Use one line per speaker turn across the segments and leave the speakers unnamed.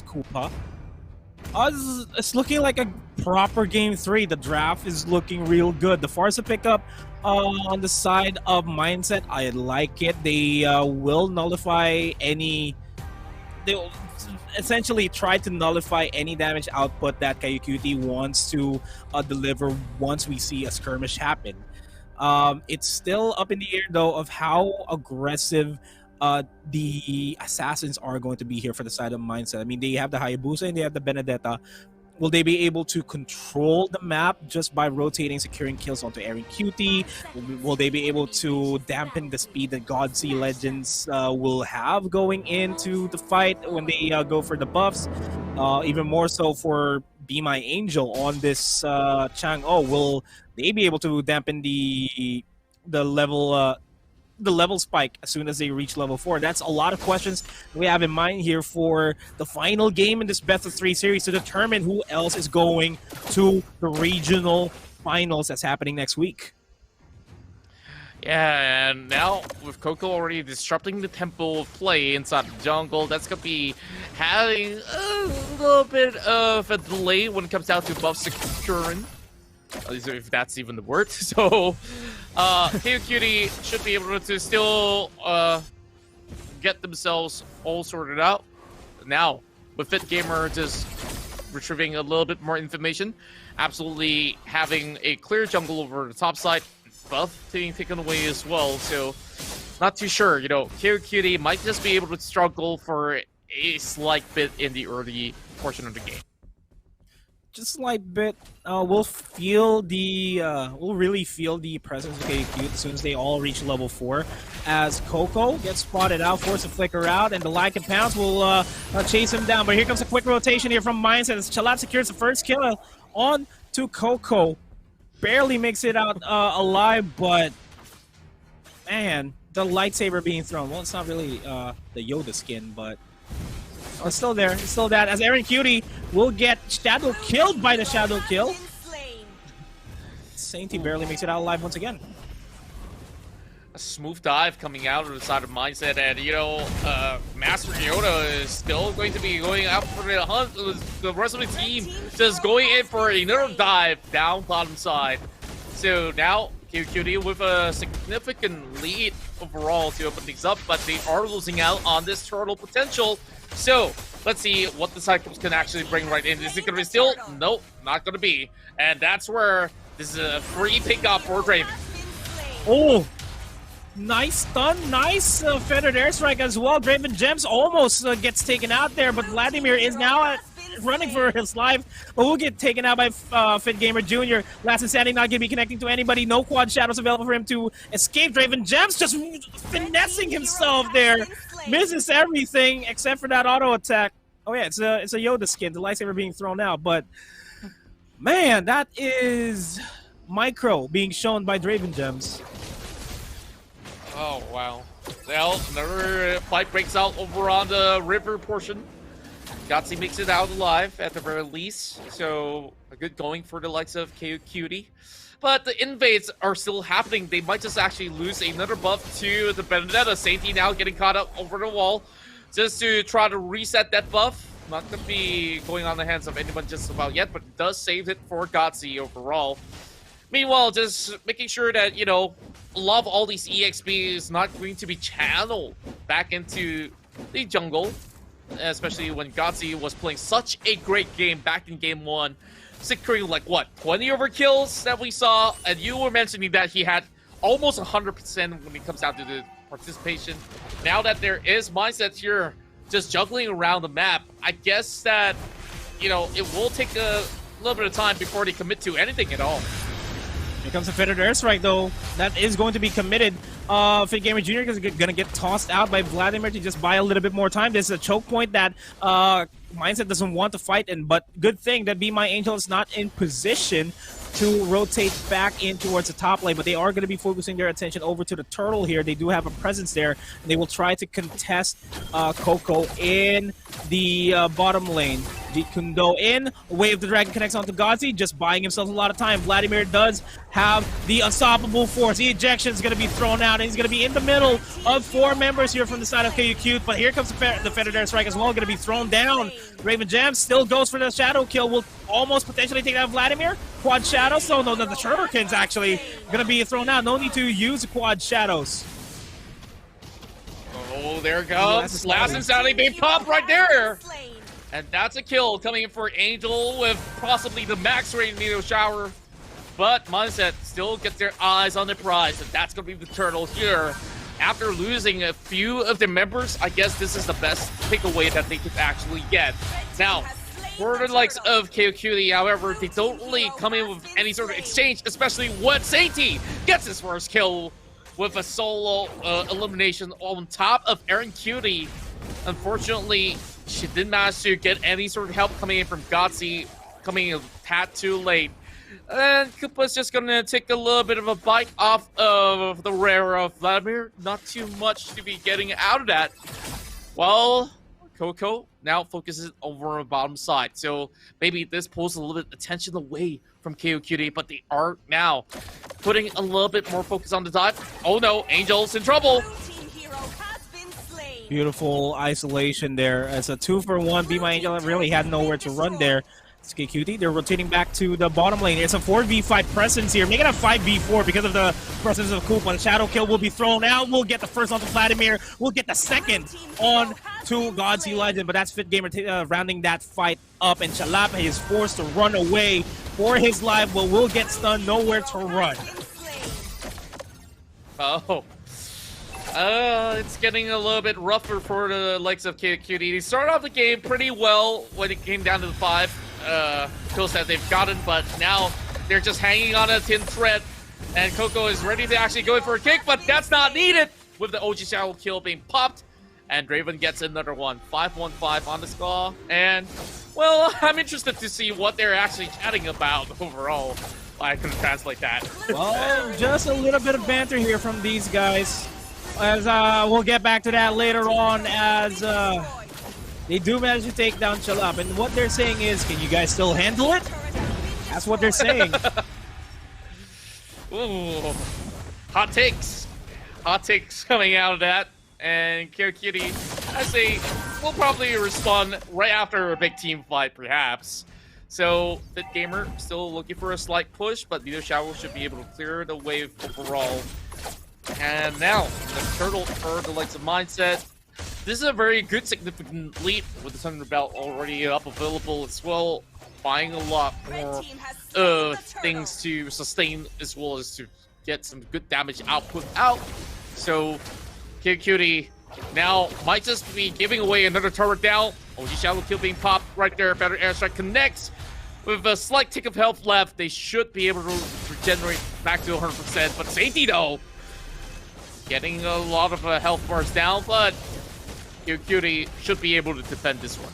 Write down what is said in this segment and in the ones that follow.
Koopa. It's looking like a proper game 3. The draft is looking real good. The Farsa pickup on the side of Mindset, I like it. They will nullify any... They'll essentially try to nullify any damage output that KAYUQT wants to deliver once we see a skirmish happen. It's still up in the air, though, of how aggressive the assassins are going to be here for the side of Mindset. I mean, they have the Hayabusa and they have the Benedetta. Will they be able to control the map just by rotating, securing kills onto KAYUQT? Will they be able to dampen the speed that God Sea Legends will have going into the fight when they go for the buffs? Even more so for Be My Angel on this Chang'e. Will they be able to dampen the level spike as soon as they reach level 4? That's a lot of questions we have in mind here for the final game in this best of 3 series to determine who else is going to the regional finals that's happening next week.
Yeah, and now with Coco already disrupting the tempo of play inside the jungle, that's going to be having a little bit of a delay when it comes down to buff securing. At least if that's even the word. So, KAYUQT should be able to still get themselves all sorted out. Now, with Fit Gamer just retrieving a little bit more information, absolutely having a clear jungle over the top side, buff being taken away as well. So, not too sure. You know, KAYUQT might just be able to struggle for a slight bit in the early portion of the game.
Just a slight bit. We'll feel the we'll really feel the presence of KAYUQT as soon as they all reach level 4. As Coco gets spotted out, forced to flicker out, and the Lycan Pounce will chase him down. But here comes a quick rotation here from Mindset as Chalat secures the first kill on to Coco. Barely makes it out alive, but man, the lightsaber being thrown. Well, it's not really the Yoda skin, but it's still there. It's still that. As KAYUQT will get Shadow killed by the Shadow kill. Sainty barely makes it out alive once again.
A smooth dive coming out of the side of Mindset, and you know, Master Yoda is still going to be going out for the hunt. The rest of the team just going in for another dive down bottom side. So now KAYUQT with a significant lead overall to open things up, but they are losing out on this turtle potential. So let's see what the Cyclops can actually bring right in. Is it going to be still? Nope, not going to be. And that's where this is a free pickup for Draven.
Oh, nice stun, nice feathered airstrike as well. Draven Gems almost gets taken out there, but Vladimir is now running for his life, but will get taken out by Fit Gamer Jr. Last and standing, not going to be connecting to anybody. No quad shadows available for him to escape. Draven Gems just finessing himself there. Misses everything except for that auto attack. Oh yeah, it's a Yoda skin, the lightsaber being thrown out, but man, that is micro being shown by Draven Gems.
Oh wow. Well, another fight breaks out over on the river portion. Gutsy makes it out alive at the very least, so a good going for the likes of KAYUQT. But the invades are still happening. They might just actually lose another buff to the Benedetta. Sainty now getting caught up over the wall just to try to reset that buff. Not going to be going on the hands of anyone just about yet, but it does save it for Gutsy overall. Meanwhile, just making sure that, you know, a lot of all these EXP is not going to be channeled back into the jungle, especially when Gutsy was playing such a great game back in game 1. Securing like what, 20 overkills that we saw, and you were mentioning that he had almost 100% when it comes down to the participation. Now that there is Mindset here just juggling around the map, I guess that, you know, it will take a little bit of time before they commit to anything at all.
Here comes a feathered airstrike though. That is going to be committed. Fit Gamer Jr. is going to get tossed out by Vladimir to just buy a little bit more time. This is a choke point that Mindset doesn't want to fight in, but good thing that Be My Angel is not in position to rotate back in towards the top lane, but they are going to be focusing their attention over to the turtle here. They do have a presence there, and they will try to contest Coco in the bottom lane. Jeet Kundo in. Wave the Dragon connects onto Gazi, just buying himself a lot of time. Vladimir does have the unstoppable force. The ejection is going to be thrown out, and he's going to be in the middle of 4 members here from the side of KAYUQT. But here comes the Federer Strike as well, going to be thrown down. Raven Gem still goes for the shadow kill. Will almost potentially take down Vladimir. Quad shadow. So no, the Shuriken's actually going to be thrown out. No need to use quad shadows.
Oh, there it goes. Last insanity being popped right there. And that's a kill coming in for Angel with possibly the max rated meteor shower. But Mindset still gets their eyes on the prize, and that's going to be the turtle here. After losing a few of their members, I guess this is the best takeaway that they could actually get. Now, for the likes of KAYUQT, however, they don't really come in with any sort of exchange, especially when Sainty gets his first kill with a solo elimination on top of Aaron Cutie. Unfortunately, she didn't manage to get any sort of help coming in from Gotzi, coming in a tad too late. And Koopa's just gonna take a little bit of a bite off of the rare of Vladimir. Not too much to be getting out of that. Well, Coco now focuses over on the bottom side. So maybe this pulls a little bit of attention away from KAYUQT, but they are now putting a little bit more focus on the dive. Oh no, Angel's in trouble.
Beautiful isolation there. As a 2-for-1, Be My Angel really had nowhere to run there. It's KAYUQT, they're rotating back to the bottom lane. It's a 4v5 presence here. Make it a 5v4 because of the presence of Koopa. The shadow kill will be thrown out. We'll get the first onto Vladimir. We'll get the second on to Godsey Legend, but that's FitGamer rounding that fight up, and Chalapa is forced to run away for his life, but will get stunned, nowhere to run.
Oh. It's getting a little bit rougher for the likes of KAYUQT. They started off the game pretty well when it came down to the 5 kills that they've gotten, but now they're just hanging on a thin thread, and Coco is ready to actually go in for a kick, but that's not needed with the OG shadow kill being popped, and Draven gets another one. 5-1-5 on the score, and, well, I'm interested to see what they're actually chatting about overall. I can translate that.
Well, just a little bit of banter here from these guys. As we'll get back to that later on, as they do manage to take down Chalap. And what they're saying is, can you guys still handle it? That's what they're saying.
Ooh, hot takes. Hot takes coming out of that. And KAYUQT, I say, will probably respond right after a big team fight, perhaps. So, FitGamer still looking for a slight push, but Meteor Shower should be able to clear the wave overall. And now, the turtle for the likes of Mindset. This is a very good, significant lead with the Thunder Belt already up available as well. Buying a lot more things to sustain as well as to get some good damage output out. So, KAYUQT now might just be giving away another turret down. OG Shadow Kill being popped right there. Better airstrike connects. With a slight tick of health left, they should be able to regenerate back to 100%. But Sainty, though, getting a lot of health bars down, but KAYUQT should be able to defend this one.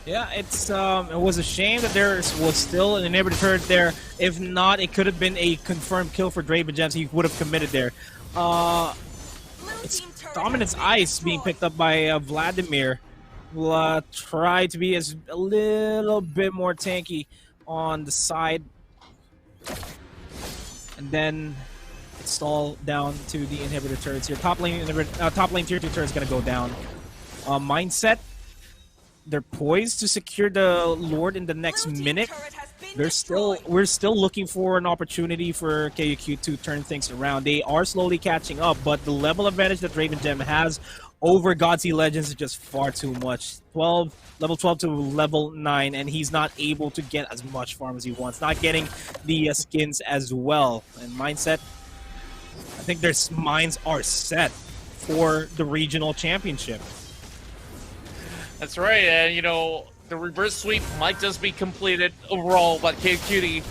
Yeah, it's it was a shame that there was still an inhibitor turret there. If not, it could have been a confirmed kill for Draven Gems. He would have committed there. It's Dominance Ice being picked up by Vladimir. Will try to be a little bit more tanky on the side. And then it's all down to the inhibitor turrets here. Top lane tier 2 turret is going to go down. Mindset, they're poised to secure the Lord in the next minute. We're still looking for an opportunity for KAYUQT to turn things around. They are slowly catching up, but the level advantage that Raven Gem has over Godsey Legends is just far too much. Level 12 to level 9, and he's not able to get as much farm as he wants. Not getting the skins as well. And Mindset, I think their minds are set for the regional championship.
That's right, and you know, the reverse sweep might just be completed overall, but KAYUQT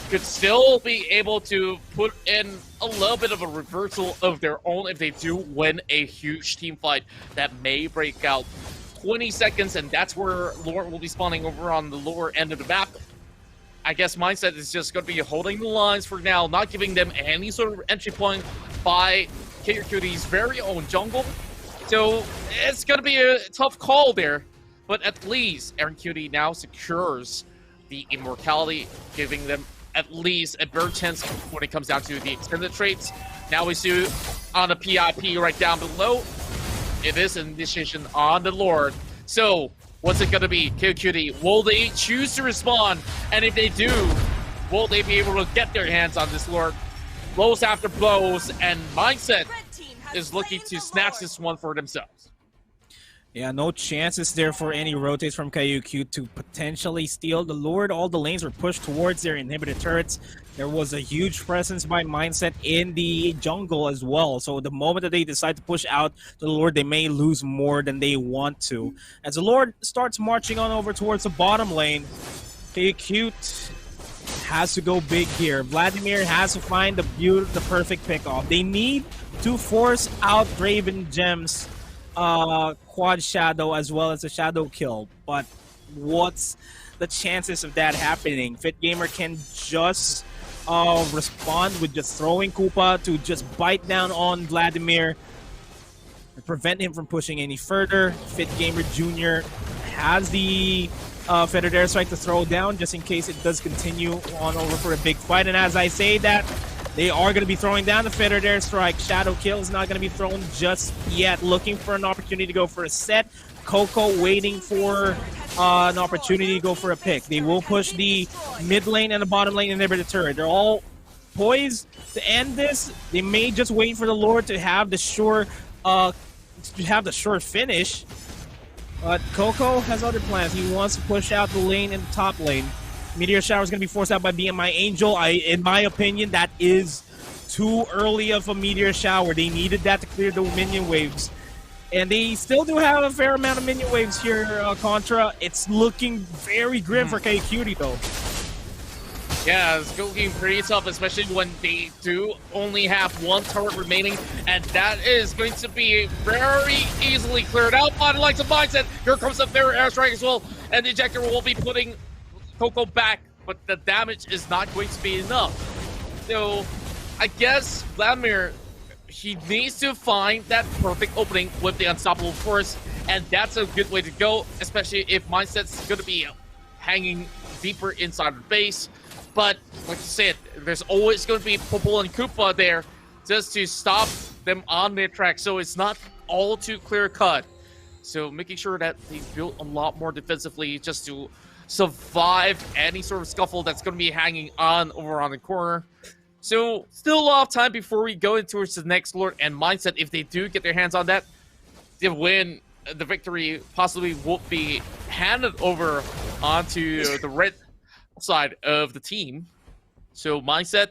could still be able to put in a little bit of a reversal of their own if they do win a huge team fight that may break out. 20 seconds, and that's where Lord will be spawning over on the lower end of the map. I guess Mindset is just going to be holding the lines for now, not giving them any sort of entry point by KAYUQT's very own jungle. So it's going to be a tough call there. but at least KAYUQT now secures the immortality, giving them at least a better chance when it comes down to the extended traits. Now we see on the PIP right down below, it is an initiation on the Lord. So what's it gonna be? KAYUQT, will they choose to respond? And if they do, will they be able to get their hands on this Lord? Blows after blows, and Mindset is looking to snatch this one for themselves.
Yeah, no chances there for any rotates from KAYUQT to potentially steal the Lord. All the lanes were pushed towards their inhibited turrets. There was a huge presence by Mindset in the jungle as well. So the moment that they decide to push out the Lord, they may lose more than they want to. As the Lord starts marching on over towards the bottom lane, KAYUQT has to go big here. Vladimir has to find the perfect pickoff. They need to force out Draven Gem's quad shadow as well as a shadow kill, but what's the chances of that happening? FitGamer can just respond with just throwing Koopa to just bite down on Vladimir and prevent him from pushing any further. FitGamer Jr. has the Feathered Airstrike to throw down just in case it does continue on over for a big fight, and as I say that, they are going to be throwing down the Feathered Airstrike. Shadow Kill is not going to be thrown just yet. Looking for an opportunity to go for a set. Coco waiting for an opportunity to go for a pick. They will push the mid lane and the bottom lane inhibitor turret. They're all poised to end this. They may just wait for the Lord to have the sure finish. But Coco has other plans. He wants to push out the lane in the top lane. Meteor Shower is going to be forced out by BMI Angel. In my opinion, that is too early of a Meteor Shower. They needed that to clear the minion waves. And they still do have a fair amount of minion waves here, Contra. It's looking very grim for KAYUQT, though.
Yeah, it's looking pretty tough, especially when they do only have one turret remaining, and that is going to be very easily cleared out by the likes of Mindset. Here comes the Feathered Airstrike as well, and the Ejector will be putting Coco back, but the damage is not going to be enough. So I guess Vladimir, he needs to find that perfect opening with the Unstoppable Force, and that's a good way to go, especially if Mindset's going to be hanging deeper inside the base. But like you said, there's always going to be Popol and Koopa there just to stop them on their track, so it's not all too clear cut. So making sure that they built a lot more defensively just to survive any sort of scuffle that's going to be hanging on over on the corner. So still a lot of time before we go into the next Lord, and Mindset, if they do get their hands on that, the win, the victory possibly will be handed over onto the red side of the team. So Mindset,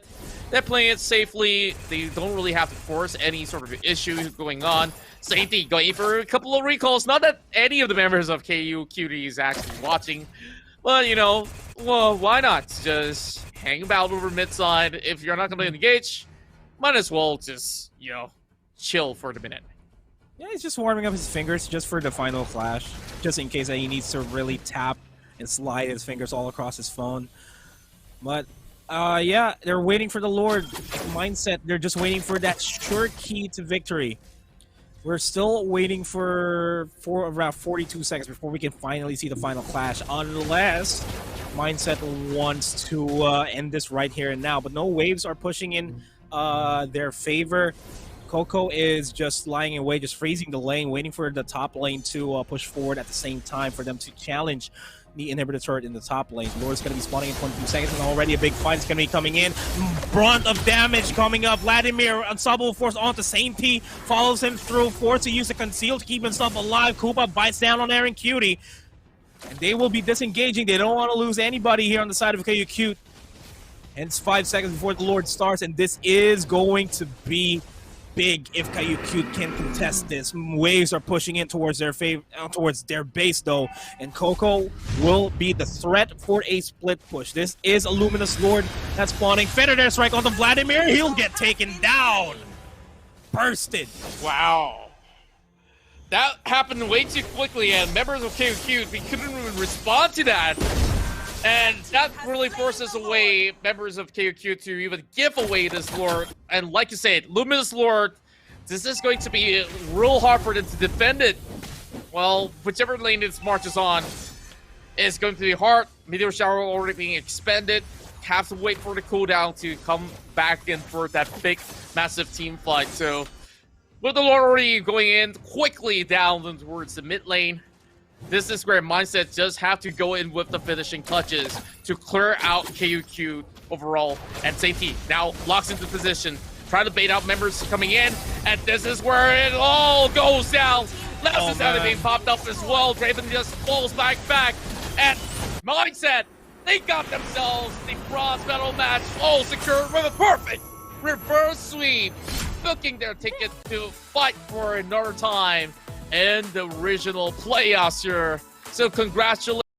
they're playing it safely. They don't really have to force any sort of issue going on. Safety going for a couple of recalls. Not that any of the members of KAYUQT is actually watching, but you know, well, why not just hang about over mid side? If you're not going to engage, might as well just, you know, chill for the minute.
Yeah, he's just warming up his fingers just for the final clash, just in case that he needs to really tap and slide his fingers all across his phone. But yeah, they're waiting for the Lord Mindset. They're just waiting for that sure key to victory. We're still waiting for around 42 seconds before we can finally see the final clash, unless Mindset wants to end this right here and now. But no waves are pushing in their favor. Coco is just lying in wait, just freezing the lane, waiting for the top lane to push forward at the same time for them to challenge the inhibitor turret in the top lane. Lord's going to be spawning in 22 seconds, and already a big fight is going to be coming in. Brunt of damage coming up. Vladimir, Unstoppable Force onto Saint T, follows him through, forced to use the Conceal to keep himself alive. Koopa bites down on KAYUQT, and they will be disengaging. They don't want to lose anybody here on the side of KAYUQT. And it's 5 seconds before the Lord starts, and this is going to be big if KAYUQT can contest this. Waves are pushing in towards their base though, and Coco will be the threat for a split push. This is a Luminous Lord that's spawning. Feathered Airstrike onto Vladimir. He'll get taken down. Bursted.
Wow. That happened way too quickly, and members of KAYUQT, we couldn't even respond to that. And that really forces away members of KAYUQT to even give away this Lord. And like you said, Luminous Lord, this is going to be real hard for them to defend it. Well, whichever lane this marches on is going to be hard. Meteor Shower already being expended. Have to wait for the cooldown to come back in for that big, massive team fight. So, with the Lord already going in quickly down towards the mid lane, this is where Mindset just have to go in with the finishing touches to clear out KAYUQT overall. And Safety now locks into position, trying to bait out members coming in, and this is where it all goes down. Last is being popped up as well. Draven just falls back, and Mindset, they got themselves the bronze medal match all secured with a perfect reverse sweep, booking their ticket to fight for another time in the original playoffs here. So congratulations.